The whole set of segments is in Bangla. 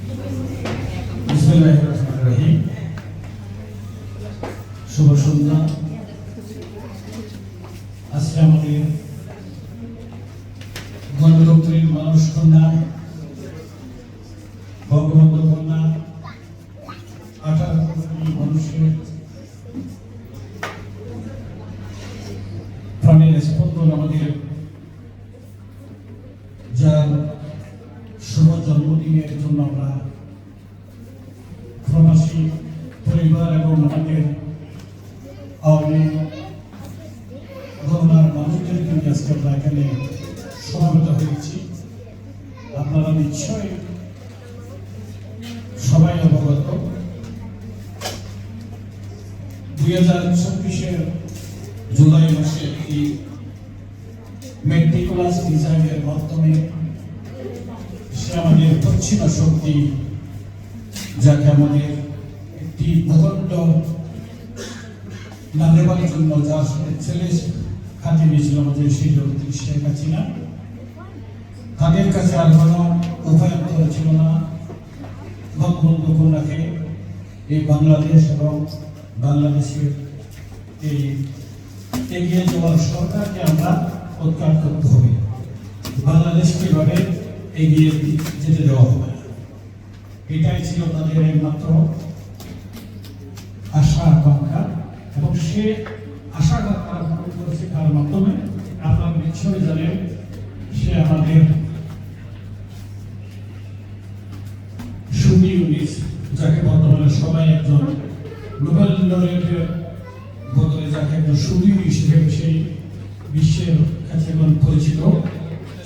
বিসমিল্লাহির রহমানির রহিম। শুভ সন্ধ্যা। আজকে আমাদের গণতন্ত্রের মানুষ কন্যা বঙ্গবন্ধু কন্যা 18 কোটি মানুষের প্রাণের স্পন্দন, আমাদের যার শুভ জন্মদিনের জন্য আমরা প্রবাসী পরিবার এবং আমাদের আওয়ামী গণনার মানুষদের নিয়ে আজকে আমরা এখানে সমাবেত হয়েছি। আপনারা নিশ্চয়ই সবাই অবগত, 2024 জুলাই মাসে একটি মেট্রিকুলাস ডিজাইনের মাধ্যমে সে আমাদের পশ্চিমা শক্তি, যাকে আমাদের একটি ভূখণ্ড না দেওয়ার জন্য যার ছেলে হাতে নিয়েছিল আমাদের সেই জগৎ শেখ হাসিনা, তাদের কাছে আর কোনো উপায়ন্তর ছিল না বঙ্গবন্ধু কন্যাকে এই বাংলাদেশ এবং বাংলাদেশের এই এগিয়ে যাওয়ার সরকারকে আমরা উৎখাত করতে হবে। বাংলাদেশকে এভাবে এগিয়ে যেতে দেওয়া হবে, এটাই ছিল তাদের একমাত্র আশা আকাঙ্ক্ষা। এবং সে আশা আকাঙ্ক্ষা পূরণ করেছে তার মাধ্যমে। আপনারা নিশ্চয়ই জানেন, সে আমাদের সুবি ইউনিস, যাকে বর্তমানে সবাই একজন নোবেল লরেটের বদলে যাকে একজন সুবি হিসেবে সেই বিশ্বের কাছে এখন পরিচিত,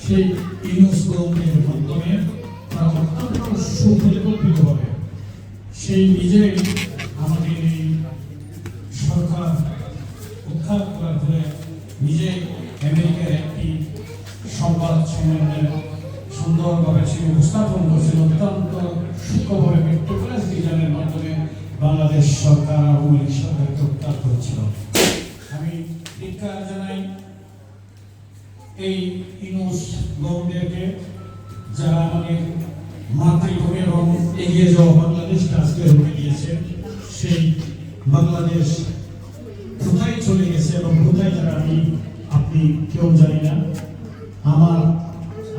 সেই ইউনুস গভর্নমেন্টের মাধ্যমে তারা অত্যন্ত সুপরিকল্পিতভাবে সেই নিজেই আমাদের এই সরকার উদ্ধার করার ফলে নিজে আমেরিকার একটি সংবাদ সম্মেলনে সুন্দরভাবে সে উপস্থাপন করেছিল, অত্যন্ত সূক্ষ্মভাবে মেট্রোপ্লাস ডিজাইনের মাধ্যমে বাংলাদেশ সরকার আওয়ামী লীগ সরকারকে উদ্ধার করেছিল। আমি ধিক্কার জানাই এই ইউনুস গভর্নমেন্টকে, যারা আমাদের মাতৃভূমি এবং এগিয়ে যাওয়া বাংলাদেশকে আজকে রুখে দিয়েছে। সেই বাংলাদেশ কোথায় চলে গেছে এবং কোথায় যারা আমি আপনি কেউ জানি না। আমার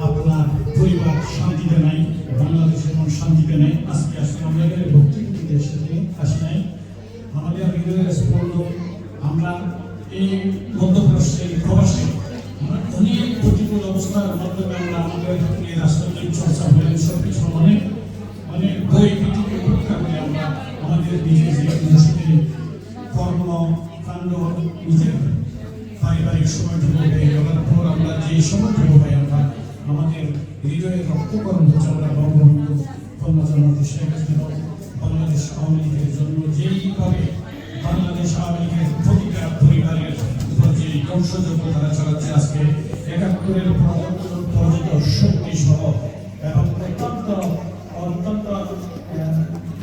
আপনার পরিবার শান্তিতে নাই, বাংলাদেশ এখন শান্তিতে নেই। আজকে আসলে আমরা এখানে ভক্তিতে সাথে আসি নাই, আমাদের হৃদয়ের স্পন্দন। আমরা এই মধ্যপ্রাচ্যের প্রবাসী, আমরা অনেক প্রতিকূল অবস্থার মাধ্যমে আমরা আমাদের এই রাষ্ট্রীয় চর্চা বলেন সবকিছু অনেক বই পৃথিবী উপেক্ষা করে আমরা আমাদের নিজের যে কর্মকাণ্ড নিজের পারিবারিক সময়টুকু ব্যয় করার পর আমরা যে সময়টুকু পাই আমরা আমাদের হৃদয়ের রক্তকরণ হচ্ছে আমরা বঙ্গবন্ধু কন্যা জনতা শেখ হাসিনা বাংলাদেশ আওয়ামী লীগের জন্য যেইভাবে বাংলাদেশ আওয়ামী লীগের প্রতিটা পরিবারের উপর যে ধ্বংসযজ্ঞ তারা চালাচ্ছে, আজকে 71-এর পর্যন্ত শক্তি সহ এবং অত্যন্ত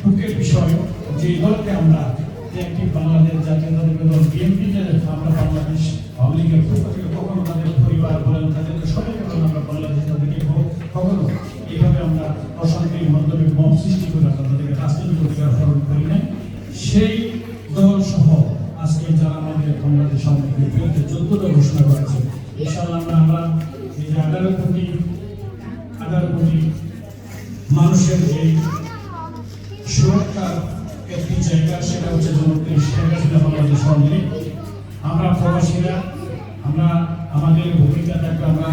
দুঃখের বিষয় যে দলকে আমরা একটি বাংলাদেশ জাতীয় দল বিএনপি, আমরা বাংলাদেশ আওয়ামী লীগের পক্ষ থেকে কখনো তাদের পরিবার বলেন তাদেরকে সবাইকে বলেন আমরা বাংলাদেশ তাদেরকে কখনো এইভাবে আমরা অশান্তির মাধ্যমে মব সৃষ্টি করে আমরা তাদেরকে রাজনৈতিক অধিকার হরণ করি নাই। সেই দল সহ আজকে যারা আমাদের বাংলাদেশ আওয়ামী লীগের বিরুদ্ধে যুদ্ধটা ঘোষণা করেছে, ইনশাআল্লাহ আমরা এই যে 18 কোটি মানুষের যে সুরক্ষার একটি জায়গা, সেটা হচ্ছে জনপ্রিয় শেখ হাসিনা বাংলাদেশ আওয়ামী লীগ। আমরা প্রবাসীরা আমরা আমাদের ভূমিকা থাকবে, আমরা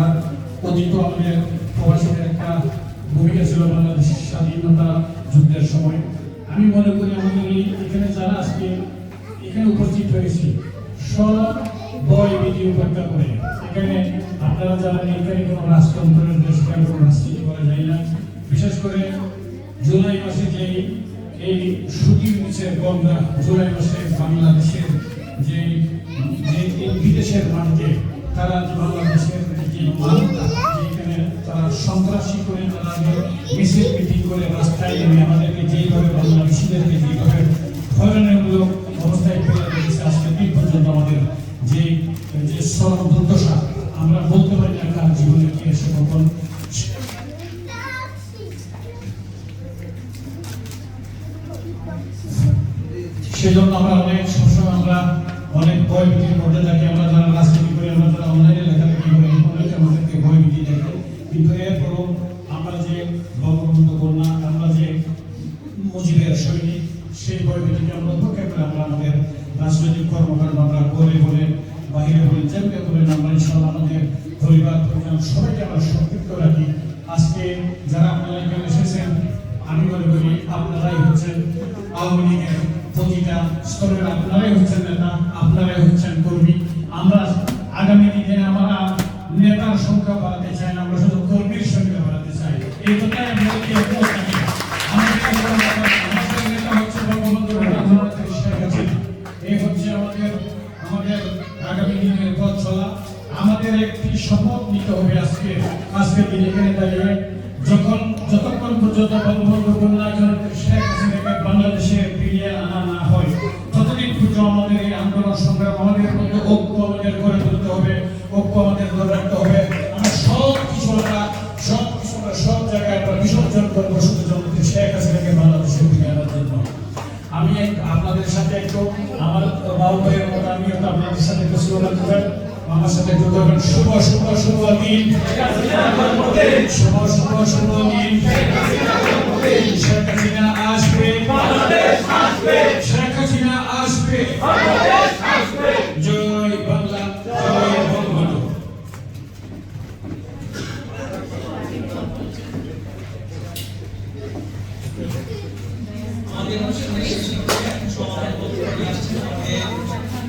অতীত আমাদের প্রবাসীদের একটা ভূমিকা ছিল বাংলাদেশ স্বাধীনতা যুদ্ধের সময়। আমি মনে করি আমাদের এই এখানে যারা আজকে এখানে উপস্থিত হয়েছি সব বয় বিধি উপেক্ষা করে, এখানে আপনারা যারা এখানে কোনো রাজতন্ত্রের দেশ, এখানে কোনো রাজনীতি করা যায় না। বিশেষ করে জুলাই মাসে যে এই সুদীর নিচের গঙ্গা, জুলাই মাসে বাংলাদেশের যে বিদেশের মাটিতে তারা বাংলাদেশের যে মানটা যেখানে তারা সন্ত্রাসী করে তারা মিছিল মিটিং করে রাস্তায় নেমে আমাদেরকে যেইভাবে বাংলাদেশিদেরকে যেইভাবে হয়রানিমূলক অবস্থায় ফেলে রেখেছে, আজকে দিন পর্যন্ত আমাদের যে চরম দুর্দশা আমরা বলতে পারি না কার জীবনে কি এসে কখন সেজন্য আমরা সবসময় আমরা অনেক ভয়ভীতির মধ্যে থাকি। আমরা যারা রাজনীতি করি, আমরা যারা অনলাইনে লেখালেখি করি, অনেকে আমাদেরকে ভয়ভীতি দেখে। কিন্তু এরপরও আমরা যে বঙ্গবন্ধু কন্যা, আমরা যে মুজিবের সৈনিক, সেই ভয়ভীতিকে আমরা উপেক্ষা করে আমরা আমাদের রাজনৈতিক কর্মকাণ্ড আমরা করে বলে বাহিরে বলে যেমনি করেন আমরা ইনশাআল্লাহ আমাদের পরিবার পরিজন সবাইকে আমরা সম্পৃক্ত রাখি। আজকে যারা আপনারা এখানে এসেছেন, আমি মনে করি আপনারাই হচ্ছেন আওয়ামী লীগের প্রতিটা স্তরের, আপনারাই হচ্ছেন নেতা, আপনারাই হচ্ছেন কর্মী। আমরা আগামী দিনে আমরা নেতার সংখ্যা বাড়াতে চাই না, আমরা শুধু কর্মীর সংখ্যা বাড়াতে চাই। এই কথাই আমি আমাদের নেতা হচ্ছে বঙ্গবন্ধু শেখ হাসিনা। এই হচ্ছে আমাদের আগামী দিনের পথ চলা। আমাদের একটি শপথ নিতে হবে আজকের দিন এখানে দাঁড়িয়ে, যতক্ষণ পর্যন্ত বঙ্গবন্ধু কন্যা শেখ হাসিনাকে বাংলাদেশে ফিরিয়ে আনা না হয়, ততদিন পর্যন্ত আমাদের এই আন্দোলন সংগ্রাম, আমাদের মধ্যে ঐক্য আমাদের গড়ে তুলতে হবে, ঐক্য আমাদের ধরে রাখতে হবে। আমরা সব জায়গায় আমরা বিসর্জন করবো শুধু জনতা শেখ হাসিনাকে বাংলাদেশে ফিরিয়ে আনার জন্য। আমি আপনাদের সাথে একটু আমার বাবু ভাইয়ের মতো আমি আপনাদের সাথে একটু স্লোগান দেবেন, আমার সাথে একটু দেবেন। শুভ শুভ শুভ দিন, শুভ শুভ শুভ দিন,